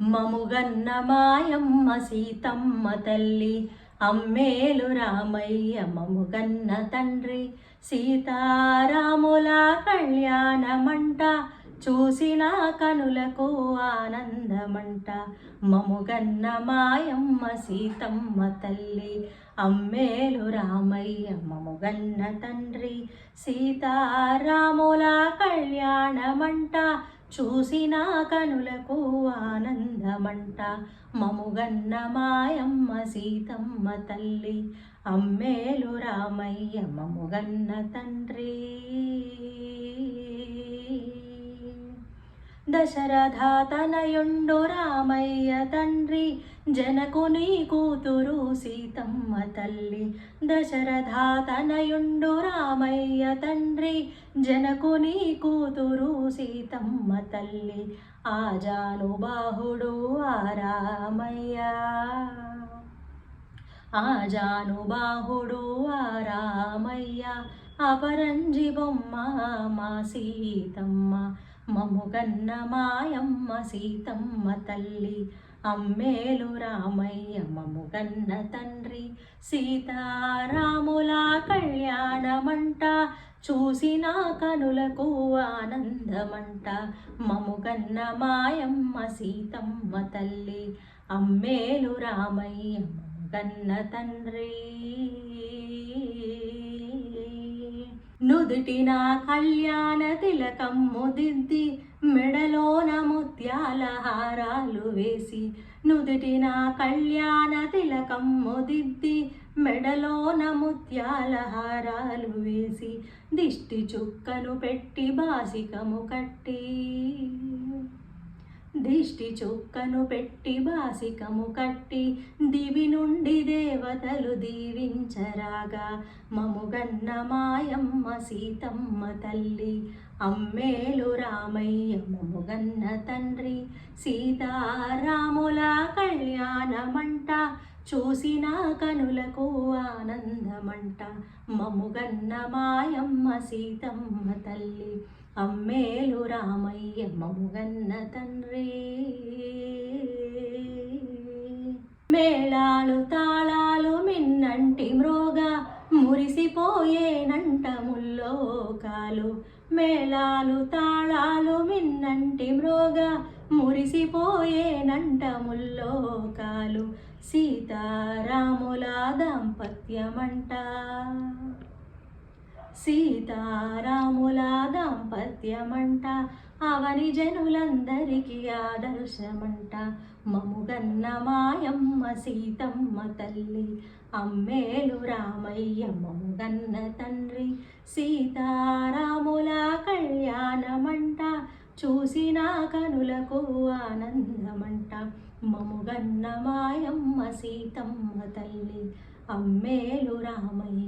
మముగన్న మాయమ్మ సీతమ్మ తల్లి అమ్మేలు రామయ్య మముగన్న తండ్రి సీతారాముల కళ్యాణమంట చూసిన కనులకు ఆనందమంట మముగన్న మాయమ్మ సీతమ్మ తల్లి అమ్మేలు రామయ్య మముగన్న తండ్రి సీతారాముల కళ్యాణమంట చూసిన కనులకు ఆనందమంట మముగన్న మాయమ్మ సీతమ్మ తల్లి అమ్మేలు రామయ్య మముగన్న తండ్రి దశరథాతనయుండు రామయ్య తండ్రి జనకుని కూతురు సీతమ్మ తల్లి దశరథాతనయుండు రామయ్య తండ్రి జనకుని కూతురు సీతమ్మ తల్లి ఆజానుబాహుడు ఆ రామయ్య ఆజానుబాహుడు ఆ రామయ్య అపరంజి బొమ్మ మా సీతమ్మ మముగన్న మాయమ్మ సీతమ్మ తల్లి అమ్మేలు రామయ్య మముగన్న తండ్రి సీతారాముల కళ్యాణమంట చూసిన కనులకు ఆనందమంట మముగన్న మాయమ్మ సీతమ్మ తల్లి అమ్మేలు రామయ్య మముగన్న తండ్రి నుదుటిన కళ్యాణ తిలకమ్ము దిద్ది మెడలోన ముత్యాల హారాలు వేసి నుదుటిన కళ్యాణ తిలకమ్ము దిద్ది మెడలోన ముత్యాల హారాలు వేసి దిష్టి చుక్కను పెట్టి బాసికము కట్టి దిష్టి చుక్కను పెట్టి బాసికము కట్టి దివి నుండి దేవతలు దీవించరాగా మముగన్న మాయమ్మ సీతమ్మ తల్లి అమ్మేలు రామయ్య మముగన్న తండ్రి సీతారాముల కళ్యాణమంట చూసిన కనులకు ఆనందమంట మముగన్న మాయమ్మ సీతమ్మ తల్లి అమ్మేలు రామయ్య మముగన్న తండ్రి మేళాలు తాళాలు మిన్నంటి మ్రోగా మురిసిపోయేనంట ముల్లోకాలు మేళాలు తాళాలు మిన్నంటి మ్రోగా మురిసిపోయేనంట ముల్లోకాలు సీతారాముల దాంపత్యమంట సీతారాముల దాంపత్యమంట అవని జనులందరికీ ఆదర్శమంట మముగన్న మాయమ్మ సీతమ్మ తల్లి అమ్మేలు రామయ్య మముగన్న తండ్రి సీతారాముల కళ్యాణమంట చూసిన కనులకు ఆనందమంట మముగన్న మాయమ్మ సీతమ్మ తల్లి అమ్మేలు రామయ్య